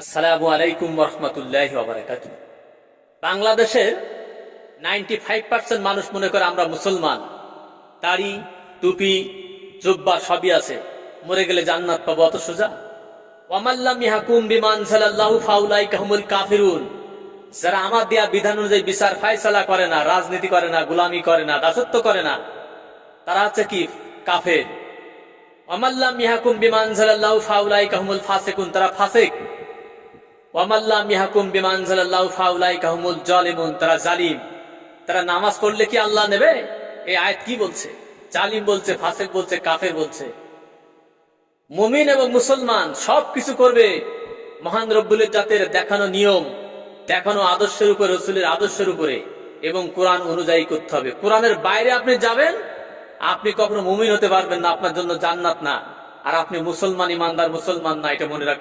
আসসালামু আলাইকুম রহমতুল্লাহি ওয়া বারাকাতুহু। বাংলাদেশের 95% মানুষ মনে করে আমরা মুসলমান, দাড়ি টুপি জুব্বা সবই আছে, মরে গেলে জান্নাত পাবো, অত সোজা। ওয়ামাল্লাম ইয়াহকুম বিমা আনজালাল্লাহু ফাউলাইকা হুমুল কাফিরুন। যারা আমার দেয়া বিধান অনুযায়ী বিচার ফায়সালা করে না, রাজনীতি করে না, গোলামি করে না, দাসত্ব করে না, তারা হচ্ছে কি কাফের। ওয়ামাল্লাম ইয়াহকুম বিমা আনজালাল্লাহু ফাউলাইকা হুমুল ফাসিকুন, তারা ফাসিক। ওয়ামাল্লাম ইয়াহকুম বিমা আনজালাল্লাহু ফাউলাইকা হুমুল জালিমুন, তারা জালিম। তারা নামাজ পড়লে কি আল্লাহ নেবে? এই আয়াত কি বলছে? জালিম বলছে, ফাসিক বলছে, কাফের বলছে। মুমিন এবং মুসলমান সবকিছু করবে মহান রব্বুল ইজ্জতের দেখানো নিয়ম, দেখানো আদর্শের উপরে, রাসূলের আদর্শের উপরে এবং কোরআন অনুযায়ী করতে হবে। কোরআনের বাইরে আপনি যাবেন, আপনি কখনো মুমিন হতে পারবেন না, আপনার জন্য জান্নাত না। আর আপনি মুসলমান, ইমানদার মুসলমান না, এটা মনে রাখবেন।